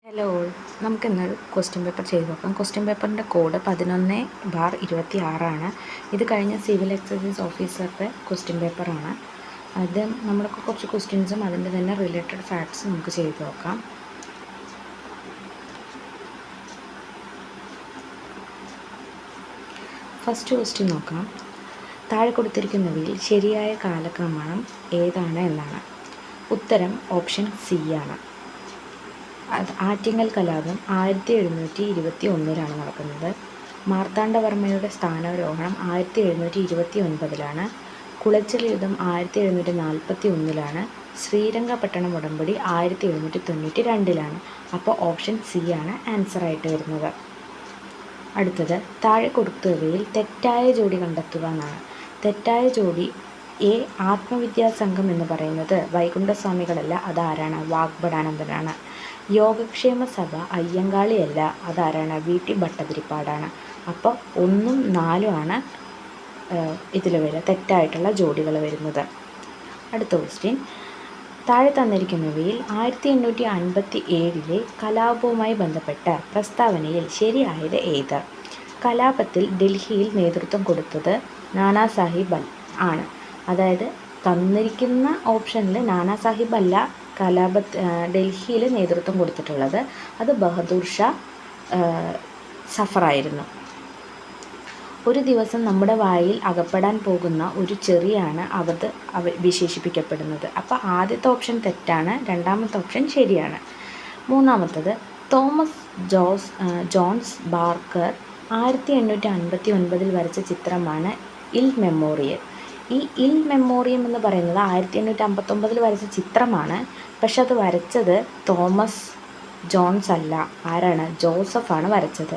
Hello all, നമുക്കിന്നൊരു question paper ചെയ്ത് നോക്കാം. ക്വസ്റ്റ്യൻ പേപ്പറിൻ്റെ കോഡ് 11/26 ഇത് കഴിഞ്ഞ സിവിൽ എക്സൈസ് ഓഫീസറുടെ ക്വസ്റ്റ്യൻ പേപ്പറാണ്. അത് നമ്മളൊക്കെ കുറച്ച് ക്വസ്റ്റ്യൻസും അതിൻ്റെ തന്നെ റിലേറ്റഡ് ഫാക്ട്സ് നമുക്ക് ചെയ്ത് നോക്കാം. ഫസ്റ്റ് ക്വസ്റ്റ്യൻ നോക്കാം. താഴെ കൊടുത്തിരിക്കുന്നവയിൽ ശരിയായ കാലക്രമണം ഏതാണ് എന്നാണ്. ഉത്തരം ഓപ്ഷൻ സി ആണ്. ആറ്റിങ്ങൽ കലാപം 1721 നടക്കുന്നത്. മാർത്താണ്ഡവർമ്മയുടെ സ്ഥാനാരോഹണം 1729 കുളച്ചിൽ യുദ്ധം 1741 ശ്രീരംഗപട്ടണം ഉടമ്പടി 1792 അപ്പോൾ ഓപ്ഷൻ സി ആണ് ആൻസറായിട്ട് വരുന്നത്. അടുത്തത് താഴെ കൊടുത്തവയിൽ തെറ്റായ ജോഡി കണ്ടെത്തുക എന്നാണ്. തെറ്റായ ജോഡി എ. ആത്മവിദ്യാസംഘം എന്ന് പറയുന്നത് വൈകുണ്ഠസ്വാമികളല്ല, അതാരാണ്? വാഗ്ഭടാനന്ദനാണ്. യോഗക്ഷേമ സഭ അയ്യങ്കാളിയല്ല, അതാരാണ്? വി.ടി. ഭട്ടതിരിപ്പാടാണ്. അപ്പോൾ 1ഉം 4ഉമാണ് ഇതിൽ വരിക തെറ്റായിട്ടുള്ള ജോഡികൾ വരുന്നത്. അടുത്ത ക്വസ്റ്റ്യൻ. താഴെ തന്നിരിക്കുന്നവയിൽ 1857 കലാപവുമായി ബന്ധപ്പെട്ട പ്രസ്താവനയിൽ ശരിയായത് ഏത്? കലാപത്തിൽ ഡൽഹിയിൽ നേതൃത്വം കൊടുത്തത് നാനാ സാഹിബ് ആണ്. അതായത് തന്നിരിക്കുന്ന ഓപ്ഷനിൽ നാനാ സാഹിബ് അല്ല ഡൽഹിയിൽ നേതൃത്വം കൊടുത്തിട്ടുള്ളത്, അത് ബഹദൂർ ഷാ സഫറായിരുന്നു. ഒരു ദിവസം നമ്മുടെ വായിൽ അകപ്പെടാൻ പോകുന്ന ഒരു ചെറിയാണ് വിശേഷിപ്പിക്കപ്പെടുന്നത്. അപ്പോൾ ആദ്യത്തെ ഓപ്ഷൻ തെറ്റാണ്, രണ്ടാമത്തെ ഓപ്ഷൻ ശരിയാണ്. മൂന്നാമത്തത് തോമസ് ജോൺസ് ബാർക്കർ 1859 വരച്ച ചിത്രമാണ് ഇൽ മെമ്മോറിയൽ. ഈ ഇൽ മെമ്മോറിയം എന്ന് പറയുന്നത് 1859 വരച്ച ചിത്രമാണ്. പക്ഷെ അത് വരച്ചത് തോമസ് ജോൺസ് അല്ല, ആരാണ്? ജോസഫാണ് വരച്ചത്.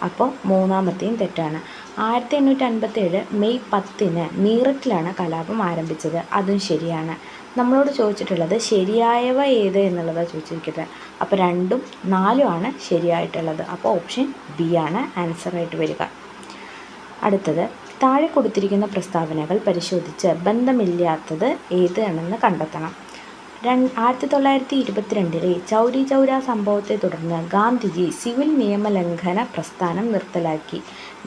അപ്പോൾ മൂന്നാമത്തെയും തെറ്റാണ്. 1857 മെയ് 10 മീററ്റിലാണ് കലാപം ആരംഭിച്ചത്, അതും ശരിയാണ്. നമ്മളോട് ചോദിച്ചിട്ടുള്ളത് ശരിയായവ ഏത് എന്നുള്ളതാണ് ചോദിച്ചിരിക്കുന്നത്. അപ്പോൾ 2ഉം 4ഉമാണ് ശരിയായിട്ടുള്ളത്. അപ്പോൾ ഓപ്ഷൻ ബി ആണ് ആൻസറായിട്ട് വരിക. അടുത്തത് താഴെ കൊടുത്തിരിക്കുന്ന പ്രസ്താവനകൾ പരിശോധിച്ച് ബന്ധമില്ലാത്തത് ഏത് എന്നെന്ന് കണ്ടെത്തണം. 1922 ചൗരി ചൗര സംഭവത്തെ തുടർന്ന് ഗാന്ധിജി സിവിൽ നിയമലംഘന പ്രസ്ഥാനം നിർത്തലാക്കി.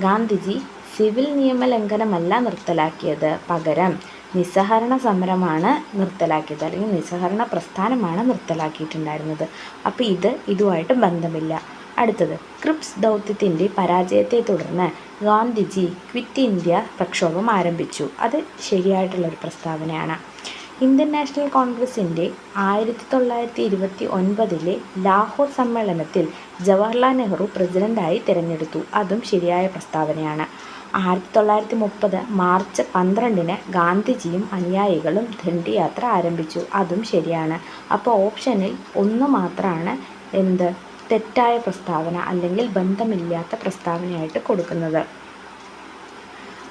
ഗാന്ധിജി സിവിൽ നിയമലംഘനമല്ല നിർത്തലാക്കിയത്, പകരം നിസ്സഹരണ സമരമാണ് നിർത്തലാക്കിയത്, അല്ലെങ്കിൽ നിസ്സഹരണ പ്രസ്ഥാനമാണ് നിർത്തലാക്കിയിട്ടുണ്ടായിരുന്നത്. അപ്പോൾ ഇതുമായിട്ട് ബന്ധമില്ല. അടുത്തത് ക്രിപ്സ് ദൗത്യത്തിൻ്റെ പരാജയത്തെ തുടർന്ന് ഗാന്ധിജി ക്വിറ്റ് ഇന്ത്യ പ്രക്ഷോഭം ആരംഭിച്ചു, അത് ശരിയായിട്ടുള്ളൊരു പ്രസ്താവനയാണ്. ഇന്ത്യൻ നാഷണൽ കോൺഗ്രസിൻ്റെ 1929 ലാഹോർ സമ്മേളനത്തിൽ ജവഹർലാൽ നെഹ്റു പ്രസിഡൻ്റായി തിരഞ്ഞെടുത്തു, അതും ശരിയായ പ്രസ്താവനയാണ്. 1930 മാർച്ച് 12 ഗാന്ധിജിയും അനുയായികളും ദണ്ഡി യാത്ര ആരംഭിച്ചു, അതും ശരിയാണ്. അപ്പോൾ ഓപ്ഷനിൽ 1 മാത്രമാണ് തെറ്റായ പ്രസ്താവന അല്ലെങ്കിൽ ബന്ധമില്ലാത്ത പ്രസ്താവനയായിട്ട് കൊടുക്കുന്നത്.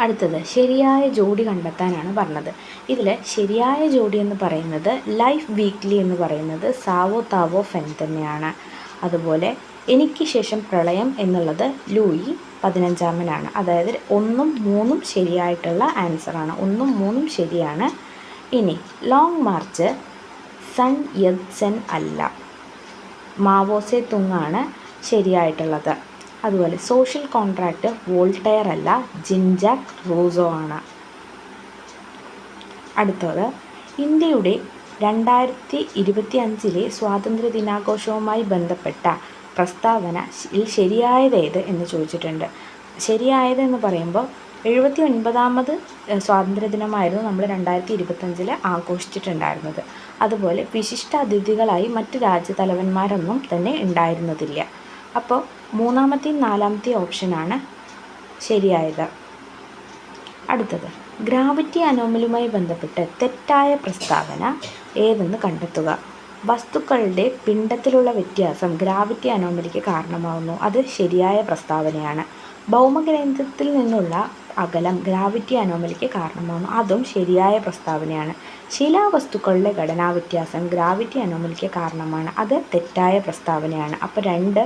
അടുത്തത് ശരിയായ ജോഡി കണ്ടെത്താനാണ് പറഞ്ഞത്. ഇതിൽ ശരിയായ ജോഡി എന്ന് പറയുന്നത് ലൈഫ് വീക്ക്ലി എന്ന് പറയുന്നത് സാവോ താവോ ഫെൻ തന്നെയാണ്. അതുപോലെ എനിക്ക് ശേഷം പ്രളയം എന്നുള്ളത് ലൂയി 15 അതായത് 1ഉം 3ഉം ശരിയായിട്ടുള്ള ആൻസറാണ്. 1ഉം 3ഉം ശരിയാണ്. ഇനി ലോങ് മാർച്ച് സൺ യത്സെൻ അല്ല, മാവോസെ തുങ്ങാണ് ശരിയായിട്ടുള്ളത്. അതുപോലെ സോഷ്യൽ കോൺട്രാക്റ്റ് വോൾട്ടയർ അല്ല, ജീൻ ജാക്ക് റൂസോ ആണ്. അടുത്തത് ഇന്ത്യയുടെ 2025 സ്വാതന്ത്ര്യ ദിനാഘോഷവുമായി ബന്ധപ്പെട്ട പ്രസ്താവന ശരിയായതേത് എന്ന് ചോദിച്ചിട്ടുണ്ട്. ശരിയായതെന്ന് പറയുമ്പോൾ 79ാമത് സ്വാതന്ത്ര്യ ദിനമായിരുന്നു നമ്മൾ 2025 ആഘോഷിച്ചിട്ടുണ്ടായിരുന്നത്. അതുപോലെ വിശിഷ്ട അതിഥികളായി മറ്റ് രാജ്യതലവന്മാരൊന്നും തന്നെ ഉണ്ടായിരുന്നതില്ല. അപ്പോൾ 3ാമത്തെയും 4ാമത്തെയും ഓപ്ഷനാണ് ശരിയായത്. അടുത്തത് ഗ്രാവിറ്റി അനോമലുമായി ബന്ധപ്പെട്ട് തെറ്റായ പ്രസ്താവന ഏതെന്ന് കണ്ടെത്തുക. വസ്തുക്കളുടെ പിണ്ഡത്തിലുള്ള വ്യത്യാസം ഗ്രാവിറ്റി അനോമലിക്ക് കാരണമാകുന്നു, അത് ശരിയായ പ്രസ്താവനയാണ്. ഭൗമകേന്ദ്രത്തിൽ നിന്നുള്ള അകലം ഗ്രാവിറ്റി അനോമലിക്ക് കാരണമാകുന്നു, അതും ശരിയായ പ്രസ്താവനയാണ്. ശിലാവസ്തുക്കളുടെ ഘടനാ വ്യത്യാസം ഗ്രാവിറ്റി അനോമലിക്ക് കാരണമാണ്, അത് തെറ്റായ പ്രസ്താവനയാണ്. അപ്പോൾ 2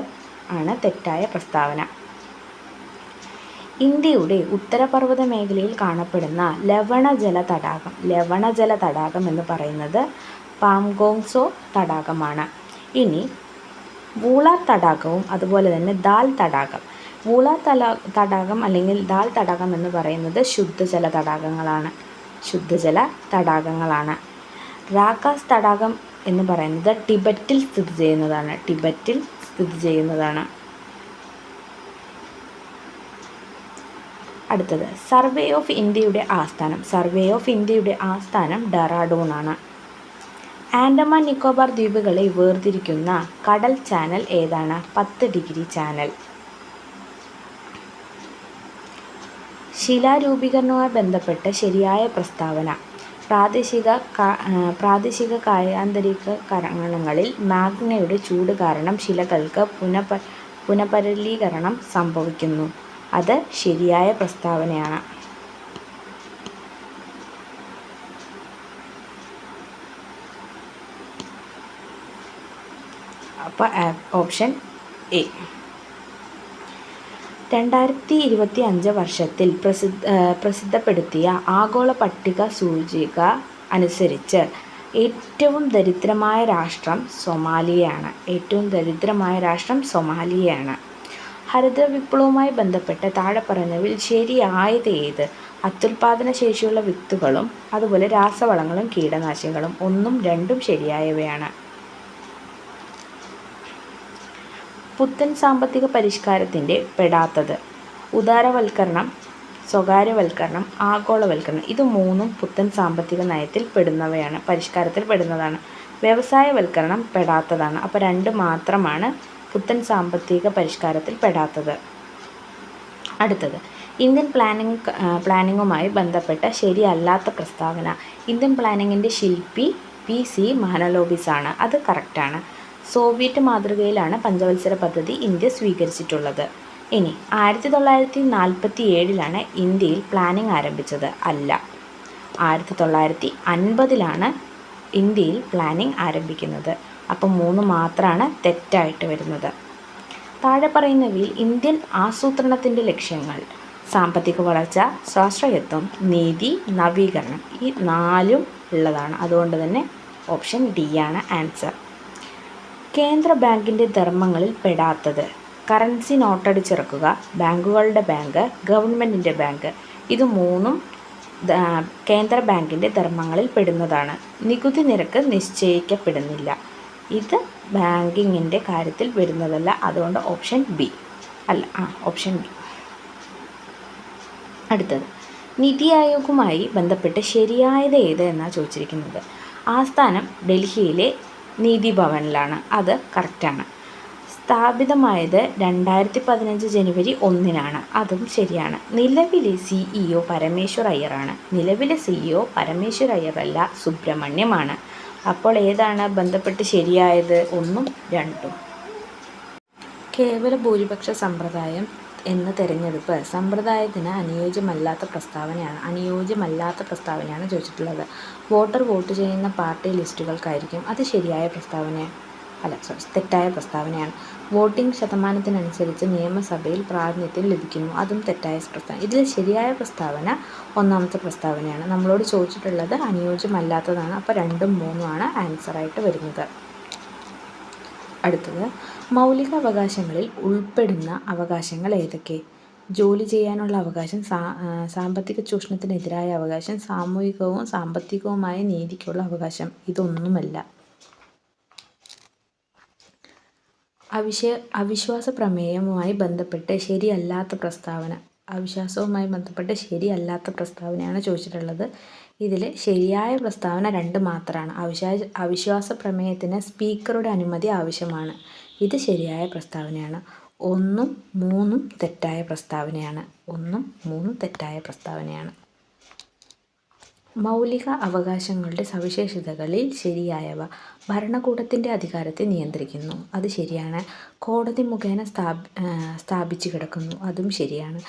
ആണ് തെറ്റായ പ്രസ്താവന. ഇന്ത്യയുടെ ഉത്തരപർവ്വത മേഖലയിൽ കാണപ്പെടുന്ന ലവണജല തടാകം എന്ന് പറയുന്നത് പാംഗോങ്സോ തടാകമാണ്. ഇനി വൂളാർ തടാകവും അതുപോലെ തന്നെ ദാൽ തടാകം. വൂളാർ തടാകം അല്ലെങ്കിൽ ദാൽ തടാകം എന്ന് പറയുന്നത് ശുദ്ധജല തടാകങ്ങളാണ്. രാക്കാസ് തടാകം എന്ന് പറയുന്നത് ടിബറ്റിൽ സ്ഥിതി ചെയ്യുന്നതാണ്. അടുത്തത് സർവേ ഓഫ് ഇന്ത്യയുടെ ആസ്ഥാനം ഡെറാഡൂൺ ആണ്. ആൻഡമാൻ നിക്കോബാർ ദ്വീപുകളെ വേർതിരിക്കുന്ന കടൽ ചാനൽ ഏതാണ്? 10 ഡിഗ്രി ചാനൽ. ശിലാരൂപീകരണവുമായി ബന്ധപ്പെട്ട ശരിയായ പ്രസ്താവന. പ്രാദേശിക കായാന്തരീകരണങ്ങളിൽ മാഗ്മയുടെ ചൂട് കാരണം ശിലകൾക്ക് പുനഃപരലീകരണം സംഭവിക്കുന്നു. അത് ശരിയായ പ്രസ്താവനയാണ്. അപ്പോൾ ഓപ്ഷൻ എ. 2025 വർഷത്തിൽ പ്രസിദ്ധപ്പെടുത്തിയ ആഗോള പട്ടിക സൂചിക അനുസരിച്ച് ഏറ്റവും ദരിദ്രമായ രാഷ്ട്രം സൊമാലിയയാണ്. ഹരിത വിപ്ലവവുമായി ബന്ധപ്പെട്ട് താഴെ പറയുന്നവയിൽ ശരിയായത് ഏത്? അത്യുൽപാദന ശേഷിയുള്ള വിത്തുകളും അതുപോലെ രാസവളങ്ങളും കീടനാശിനികളും. 1ഉം 2ഉം ശരിയായവയാണ്. പുത്തൻ സാമ്പത്തിക പരിഷ്കാരത്തിൻ്റെ പെടാത്തത്. ഉദാരവൽക്കരണം, സ്വകാര്യവൽക്കരണം, ആഗോളവൽക്കരണം. ഇത് 3ഉം പുത്തൻ സാമ്പത്തിക നയത്തിൽ പരിഷ്കാരത്തിൽ പെടുന്നതാണ്. വ്യവസായവൽക്കരണം പെടാത്തതാണ്. അപ്പോൾ 2 മാത്രമാണ് പുത്തൻ സാമ്പത്തിക പരിഷ്കാരത്തിൽ പെടാത്തത്. അടുത്തത് ഇന്ത്യൻ പ്ലാനിങ്ങുമായി ബന്ധപ്പെട്ട ശരിയല്ലാത്ത പ്രസ്താവന. ഇന്ത്യൻ പ്ലാനിങ്ങിൻ്റെ ശില്പി PC മഹലനോബിസ് ആണ്. അത് കറക്റ്റാണ്. സോവിയറ്റ് മാതൃകയിലാണ് പഞ്ചവത്സര പദ്ധതി ഇന്ത്യ സ്വീകരിച്ചിട്ടുള്ളത്. ഇനി 1947 ഇന്ത്യയിൽ പ്ലാനിംഗ് ആരംഭിച്ചത്. അല്ല, 1950 ഇന്ത്യയിൽ പ്ലാനിംഗ് ആരംഭിക്കുന്നത്. അപ്പം 3 മാത്രമാണ് തെറ്റായിട്ട് വരുന്നത്. താഴെ പറയുന്നവയിൽ ഇന്ത്യൻ ആസൂത്രണത്തിൻ്റെ ലക്ഷ്യങ്ങൾ. സാമ്പത്തിക വളർച്ച, സ്വാശ്രയത്വം, നീതി, നവീകരണം. ഈ 4ഉം ഉള്ളതാണ്. അതുകൊണ്ട് തന്നെ ഓപ്ഷൻ ഡി ആണ് ആൻസർ. കേന്ദ്ര ബാങ്കിൻ്റെ ധർമ്മങ്ങളിൽ പെടാത്തത്. കറൻസി നോട്ടടിച്ചിറക്കുക, ബാങ്കുകളുടെ ബാങ്ക്, ഗവൺമെൻറ്റിൻ്റെ ബാങ്ക്. ഇത് 3ഉം കേന്ദ്ര ബാങ്കിൻ്റെ ധർമ്മങ്ങളിൽ പെടുന്നതാണ്. നികുതി നിരക്ക് നിശ്ചയിക്കപ്പെടുന്നില്ല. ഇത് ബാങ്കിങ്ങിൻ്റെ കാര്യത്തിൽ വരുന്നതല്ല. അതുകൊണ്ട് ഓപ്ഷൻ ബി. Option B. അടുത്തത് നീതി ആയോഗുമായി ബന്ധപ്പെട്ട് ശരിയായത് ഏത് എന്നാണ് ചോദിച്ചിരിക്കുന്നത്. ആസ്ഥാനം ഡൽഹിയിലെ നീതി ഭവനിലാണ്. അത് കറക്റ്റാണ്. സ്ഥാപിതമായത് 2015 ജനുവരി 1 അതും ശരിയാണ്. നിലവിലെ CEO പരമേശ്വർ അയ്യറാണ്. നിലവിലെ CEO പരമേശ്വർ അയ്യറല്ല, സുബ്രഹ്മണ്യമാണ്. അപ്പോൾ ഏതാണ് ബന്ധപ്പെട്ട് ശരിയായത്? 1ഉം 2ഉം. കേവല ഭൂരിപക്ഷ സമ്പ്രദായം എന്ന തെരഞ്ഞെടുപ്പ് സമ്പ്രദായത്തിന് അനുയോജ്യമല്ലാത്ത പ്രസ്താവനയാണ് ചോദിച്ചിട്ടുള്ളത്. വോട്ടർ വോട്ട് ചെയ്യുന്ന പാർട്ടി ലിസ്റ്റുകൾക്കായിരിക്കും. അത് തെറ്റായ പ്രസ്താവനയാണ്. വോട്ടിംഗ് ശതമാനത്തിനനുസരിച്ച് നിയമസഭയിൽ പ്രാതിനിധ്യം ലഭിക്കുന്നു. അതും തെറ്റായ പ്രസ്താവന. ഇതിൽ ശരിയായ പ്രസ്താവന 1ാമത്തെ പ്രസ്താവനയാണ്. നമ്മളോട് ചോദിച്ചിട്ടുള്ളത് അനുയോജ്യമല്ലാത്തതാണ്. അപ്പോൾ 2ഉം 3ഉമാണ് ആൻസറായിട്ട് വരുന്നത്. അടുത്തത് മൗലിക അവകാശങ്ങളിൽ ഉൾപ്പെടുന്ന അവകാശങ്ങൾ ഏതൊക്കെ? ജോലി ചെയ്യാനുള്ള അവകാശം, സാമ്പത്തിക ചൂഷണത്തിനെതിരായ അവകാശം, സാമൂഹികവും സാമ്പത്തികവുമായ നീതിക്കുള്ള അവകാശം. ഇതൊന്നുമല്ല. അവിശ്വാസ പ്രമേയവുമായി ബന്ധപ്പെട്ട് ശരിയല്ലാത്ത പ്രസ്താവനയാണ് ചോദിച്ചിട്ടുള്ളത്. ഇതിൽ ശരിയായ പ്രസ്താവന 2 മാത്രമാണ്. അവിശ്വാസ പ്രമേയത്തിന് സ്പീക്കറുടെ അനുമതി ആവശ്യമാണ്. ഇത് ശരിയായ പ്രസ്താവനയാണ്. 1ഉം 3ഉം തെറ്റായ പ്രസ്താവനയാണ്. മൗലിക അവകാശങ്ങളുടെ സവിശേഷതകളിൽ ശരിയായവ. ഭരണകൂടത്തിൻ്റെ അധികാരത്തെ നിയന്ത്രിക്കുന്നു. അത് ശരിയാണ്. കോടതി മുഖേന സ്ഥാപിച്ചു കിടക്കുന്നു. അതും ശരിയാണ്.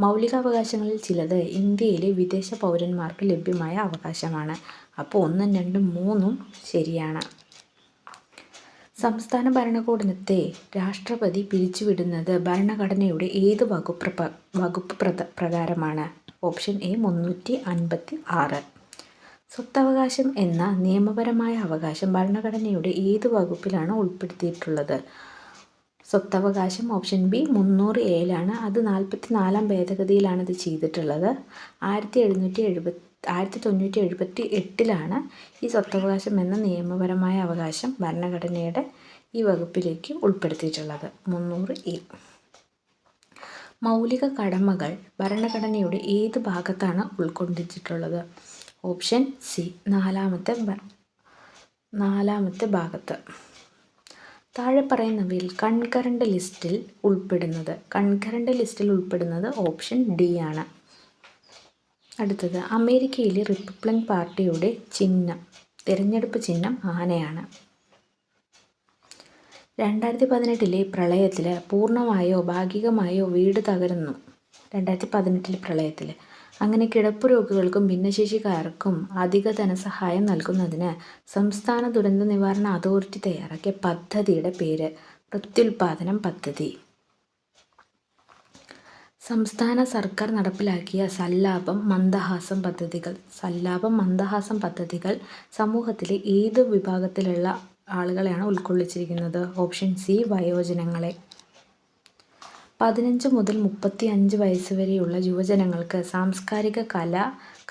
മൗലിക അവകാശങ്ങളിൽ ചിലത് ഇന്ത്യയിലെ വിദേശ പൗരന്മാർക്ക് ലഭ്യമായ അവകാശമാണ്. അപ്പോൾ 1ഉം 2ഉം 3ഉം ശരിയാണ്. സംസ്ഥാന ഭരണകൂടത്തെ രാഷ്ട്രപതി പിരിച്ചുവിടുന്നത് ഭരണഘടനയുടെ ഏത് വകുപ്പ് പ്രകാരമാണ്? Option A 356. സ്വത്തവകാശം എന്ന നിയമപരമായ അവകാശം ഭരണഘടനയുടെ ഏത് വകുപ്പിലാണ് ഉൾപ്പെടുത്തിയിട്ടുള്ളത്? സ്വത്തവകാശം ഓപ്ഷൻ ബി 300A അത് 44-ാം ഭേദഗതിയിലാണ് ഇത് ചെയ്തിട്ടുള്ളത്. 1978 ഈ സ്വത്തവകാശം എന്ന നിയമപരമായ അവകാശം ഭരണഘടനയുടെ ഈ വകുപ്പിലേക്ക് ഉൾപ്പെടുത്തിയിട്ടുള്ളത്. 300A. മൗലിക കടമകൾ ഭരണഘടനയുടെ ഏത് ഭാഗത്താണ് ഉൾക്കൊണ്ടിട്ടുള്ളത്? ഓപ്ഷൻ സി, നാലാമത്തെ ഭാഗത്ത്. താഴെ പറയുന്നവയിൽ കൺകറന്റ് ലിസ്റ്റിൽ ഉൾപ്പെടുന്നത് ഓപ്ഷൻ ഡി ആണ്. അടുത്തത്, അമേരിക്കയിലെ റിപ്പബ്ലിക്കൻ പാർട്ടിയുടെ തിരഞ്ഞെടുപ്പ് ചിഹ്നം ആനയാണ്. 2018 പ്രളയത്തിൽ പൂർണ്ണമായോ ഭാഗികമായോ വീട് തകർന്നു. 2018 പ്രളയത്തിൽ. അങ്ങനെ കിടപ്പു രോഗികൾക്കും ഭിന്നശേഷിക്കാർക്കും അധിക ധനസഹായം നൽകുന്നതിന് സംസ്ഥാന ദുരന്ത നിവാരണ അതോറിറ്റി തയ്യാറാക്കിയ പദ്ധതിയുടെ പേര് പ്രത്യുൽപാദനം പദ്ധതി. സംസ്ഥാന സർക്കാർ നടപ്പിലാക്കിയ സല്ലാപം മന്ദഹാസം പദ്ധതികൾ സമൂഹത്തിലെ ഏത് വിഭാഗത്തിലുള്ള ആളുകളെയാണ് ഉൾക്കൊള്ളിച്ചിരിക്കുന്നത്? Option C, വയോജനങ്ങളെ. 15 മുതൽ 35 വയസ്സ് വരെയുള്ള യുവജനങ്ങൾക്ക് സാംസ്കാരിക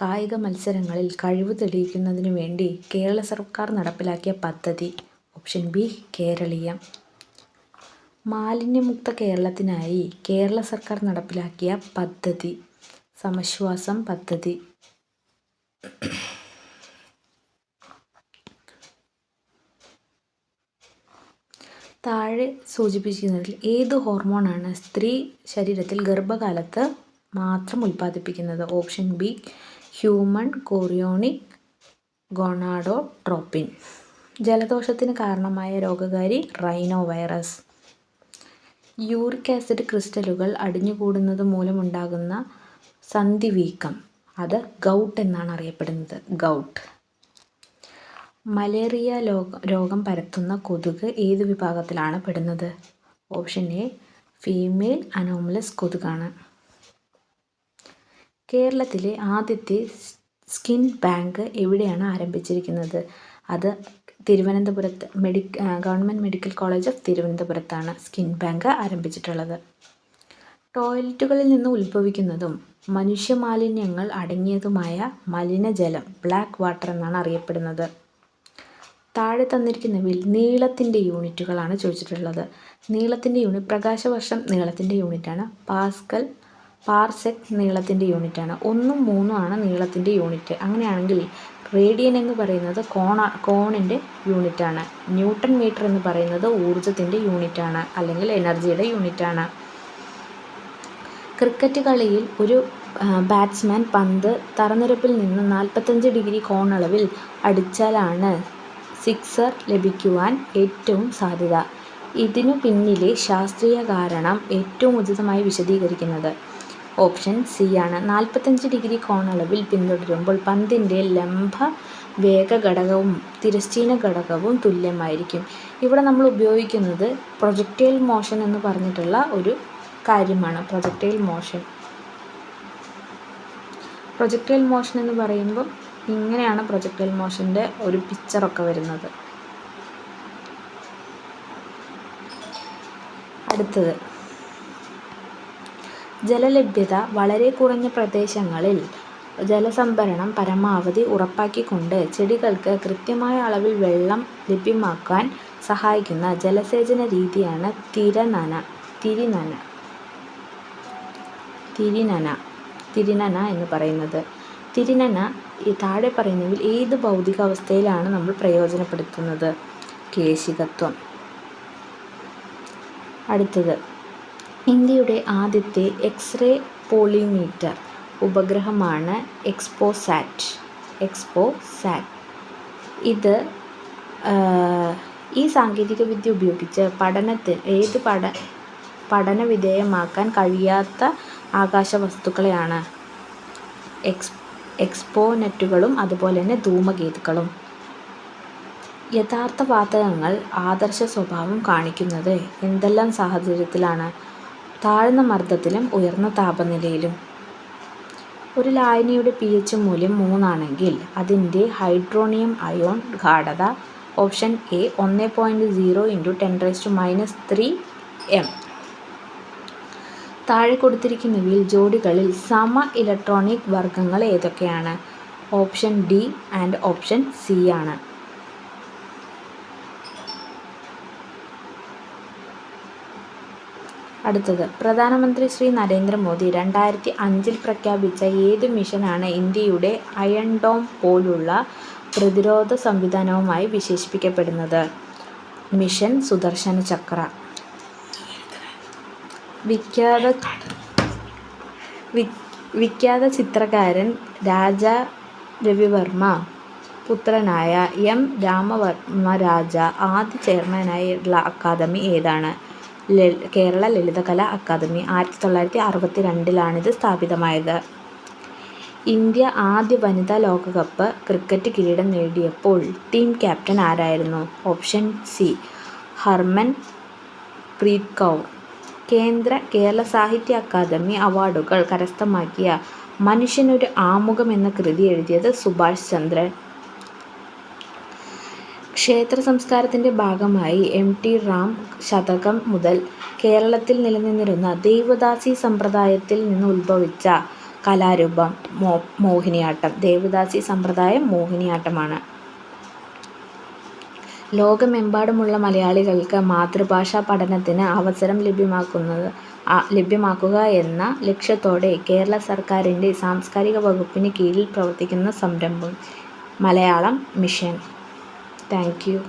കായിക മത്സരങ്ങളിൽ കഴിവ് തെളിയിക്കുന്നതിനു വേണ്ടി കേരള സർക്കാർ നടപ്പിലാക്കിയ പദ്ധതി? Option B, Keraleeyam. മാലിന്യമുക്ത കേരളത്തിനായി കേരള സർക്കാർ നടപ്പിലാക്കിയ പദ്ധതി? സമശ്വാസം പദ്ധതി. താഴെ സൂചിപ്പിച്ചിരിക്കുന്നതിൽ ഏത് ഹോർമോണാണ് സ്ത്രീ ശരീരത്തിൽ ഗർഭകാലത്ത് മാത്രം ഉൽപ്പാദിപ്പിക്കുന്നത്? Option B, human chorionic gonadotropin. ജലദോഷത്തിന് കാരണമായ രോഗകാരി റൈനോ വൈറസ്. യൂറിക് ആസിഡ് ക്രിസ്റ്റലുകൾ അടിഞ്ഞുകൂടുന്നത് മൂലമുണ്ടാകുന്ന സന്ധിവീക്കം, അത് ഗൗട്ട് എന്നാണ് അറിയപ്പെടുന്നത്. ഗൗട്ട്. മലേറിയ രോഗം പരത്തുന്ന കൊതുക് ഏത് വിഭാഗത്തിലാണ് പെടുന്നത്? ഓപ്ഷൻ എ, ഫീമെയിൽ അനോമലസ് കൊതുകാണ്. കേരളത്തിലെ ആദ്യത്തെ സ്കിൻ ബാങ്ക് എവിടെയാണ് ആരംഭിച്ചിരിക്കുന്നത്? അത് തിരുവനന്തപുരത്ത് ഗവൺമെൻറ് മെഡിക്കൽ കോളേജ് ഓഫ് തിരുവനന്തപുരത്താണ് സ്കിൻ ബാങ്ക് ആരംഭിച്ചിട്ടുള്ളത്. ടോയ്ലറ്റുകളിൽ നിന്ന് ഉത്ഭവിക്കുന്നതും മനുഷ്യമാലിന്യങ്ങൾ അടങ്ങിയതുമായ മലിനജലം ബ്ലാക്ക് വാട്ടർ എന്നാണ് അറിയപ്പെടുന്നത്. താഴെ തന്നിരിക്കുന്നവയിൽ നീളത്തിൻ്റെ യൂണിറ്റുകളാണ് ചോദിച്ചിട്ടുള്ളത്. നീളത്തിൻ്റെ യൂണിറ്റ്, പ്രകാശവർഷം നീളത്തിൻ്റെ യൂണിറ്റാണ്. പാർസെക് നീളത്തിൻ്റെ യൂണിറ്റാണ്. 1ഉം 3ഉം ആണ് നീളത്തിൻ്റെ യൂണിറ്റ്. അങ്ങനെയാണെങ്കിൽ റേഡിയൻ എന്ന് പറയുന്നത് കോണിൻ്റെ യൂണിറ്റാണ്. ന്യൂട്ടൺ മീറ്റർ എന്ന് പറയുന്നത് ഊർജത്തിൻ്റെ യൂണിറ്റാണ്, അല്ലെങ്കിൽ എനർജിയുടെ യൂണിറ്റാണ്. ക്രിക്കറ്റ് കളിയിൽ ഒരു ബാറ്റ്സ്മാൻ പന്ത് തറനിരപ്പിൽ നിന്ന് 45 ഡിഗ്രി കോണളവിൽ അടിച്ചാലാണ് സിക്സർ ലഭിക്കുവാൻ ഏറ്റവും സാധ്യത. ഇതിനു പിന്നിലെ ശാസ്ത്രീയ കാരണം ഏറ്റവും ഉചിതമായി വിശദീകരിക്കുന്നത്? ഓപ്ഷൻ സി ആണ്. 45 ഡിഗ്രി കോണളവിൽ പിന്തുടരുമ്പോൾ പന്തിൻ്റെ ലംബ വേഗ ഘടകവും തിരശ്ചീന ഘടകവും തുല്യമായിരിക്കും. ഇവിടെ നമ്മൾ ഉപയോഗിക്കുന്നത് പ്രൊജക്ടൈൽ മോഷൻ എന്ന് പറഞ്ഞിട്ടുള്ള ഒരു കാര്യമാണ്. പ്രൊജക്ടൈൽ മോഷൻ എന്ന് പറയുമ്പോൾ ഇങ്ങനെയാണ് പ്രൊജക്ടൈൽ മോഷൻ്റെ ഒരു പിക്ചറൊക്കെ വരുന്നത്. അടുത്തത്, ജലലഭ്യത വളരെ കുറഞ്ഞ പ്രദേശങ്ങളിൽ ജലസംഭരണം പരമാവധി ഉറപ്പാക്കിക്കൊണ്ട് ചെടികൾക്ക് കൃത്യമായ അളവിൽ വെള്ളം ലഭ്യമാക്കാൻ സഹായിക്കുന്ന ജലസേചന രീതിയാണ് തിരിനന എന്ന് പറയുന്നത്. തിരിനന താഴെ പറയുന്നതിൽ ഏത് ഭൗതികാവസ്ഥയിലാണ് നമ്മൾ പ്രയോജനപ്പെടുത്തുന്നത്? കേശികത്വം. അടുത്തത്, ഇന്ത്യയുടെ ആദ്യത്തെ എക്സ്റേ പോളിമീറ്റർ ഉപഗ്രഹമാണ് എക്സ്പോസാറ്റ്. ഇത് ഈ സാങ്കേതികവിദ്യ ഉപയോഗിച്ച് പഠന വിധേയമാക്കാൻ കഴിയാത്ത ആകാശവസ്തുക്കളെയാണ് എക്സ്പോനെറ്റുകളും അതുപോലെ തന്നെ ധൂമകേതുക്കളും. യഥാർത്ഥ വാതകങ്ങൾ ആദർശ സ്വഭാവം കാണിക്കുന്നത് എന്തെല്ലാം സാഹചര്യത്തിലാണ്? താഴ്ന്ന മർദ്ദത്തിലും ഉയർന്ന താപനിലയിലും. ഒരു ലായനിയുടെ pH മൂല്യം 3 ആണെങ്കിൽ അതിൻ്റെ ഹൈഡ്രോണിയം അയോൺ ഗാഢത? Option A 1.0 × 10⁻³ M. താഴെ കൊടുത്തിരിക്കുന്നവയിൽ ജോഡികളിൽ സമ ഇലക്ട്രോണിക് വർഗങ്ങൾ ഏതൊക്കെയാണ്? Option D and option C ആണ്. അടുത്തത്, പ്രധാനമന്ത്രി ശ്രീ നരേന്ദ്രമോദി 2005 പ്രഖ്യാപിച്ച ഏതു മിഷനാണ് ഇന്ത്യയുടെ അയൺ ഡോം പോലുള്ള പ്രതിരോധ സംവിധാനവുമായി വിശേഷിപ്പിക്കപ്പെടുന്നത്? മിഷൻ സുദർശന ചക്ര. വിഖ്യാത ചിത്രകാരൻ രാജാ രവിവർമ്മ പുത്രനായ എം. രാമവർമ്മ രാജ ആദ്യ ചെയർമാനായുള്ള അക്കാദമി ഏതാണ്? കേരള ലളിതകലാ അക്കാദമി. 1962 സ്ഥാപിതമായത്. ഇന്ത്യ ആദ്യ വനിതാ ലോകകപ്പ് ക്രിക്കറ്റ് കിരീടം നേടിയപ്പോൾ ടീം ക്യാപ്റ്റൻ ആരായിരുന്നു? Option C Harmanpreet Kaur. Kerala Sahitya Akademi അവാർഡുകൾ കരസ്ഥമാക്കിയ മനുഷ്യനൊരു ആമുഖം എന്ന കൃതി എഴുതിയത് സുഭാഷ് ചന്ദ്രൻ. ക്ഷേത്ര സംസ്കാരത്തിൻ്റെ ഭാഗമായി എം.ടി. റാം ശതകം മുതൽ കേരളത്തിൽ നിലനിന്നിരുന്ന ദേവദാസി സമ്പ്രദായത്തിൽ നിന്ന് ഉത്ഭവിച്ച കലാരൂപം മോഹിനിയാട്ടം. ദേവദാസി സമ്പ്രദായം മോഹിനിയാട്ടമാണ്. ലോകമെമ്പാടുമുള്ള മലയാളികൾക്ക് മാതൃഭാഷാ പഠനത്തിന് അവസരം ലഭ്യമാക്കുക എന്ന ലക്ഷ്യത്തോടെ കേരള സർക്കാരിൻ്റെ സാംസ്കാരിക വകുപ്പിന് കീഴിൽ പ്രവർത്തിക്കുന്ന സംരംഭം മലയാളം മിഷൻ. Thank you.